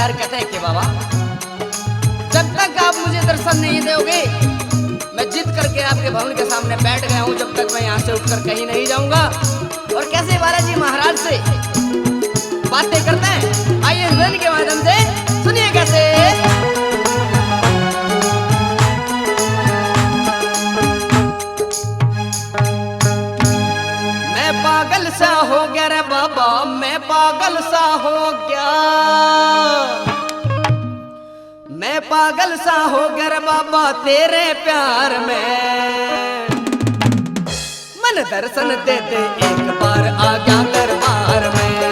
सरकार कहते हैं कि बाबा जब तक आप मुझे दर्शन नहीं दोगे, मैं जिद करके आपके भवन के सामने बैठ गया हूं, जब तक मैं यहाँ से उठकर कहीं नहीं जाऊंगा। और कैसे बालाजी महाराज से बातें करते हैं, आइए इस भजन के माध्यम से सुनिए कैसे। मैं पागल सा हो गया रे बाबा, मैं पागल सा हो गया, मैं पागल सा हो गया रे बाबा तेरे प्यार में। मन दर्शन दे दे एक बार आ गया दरबार में।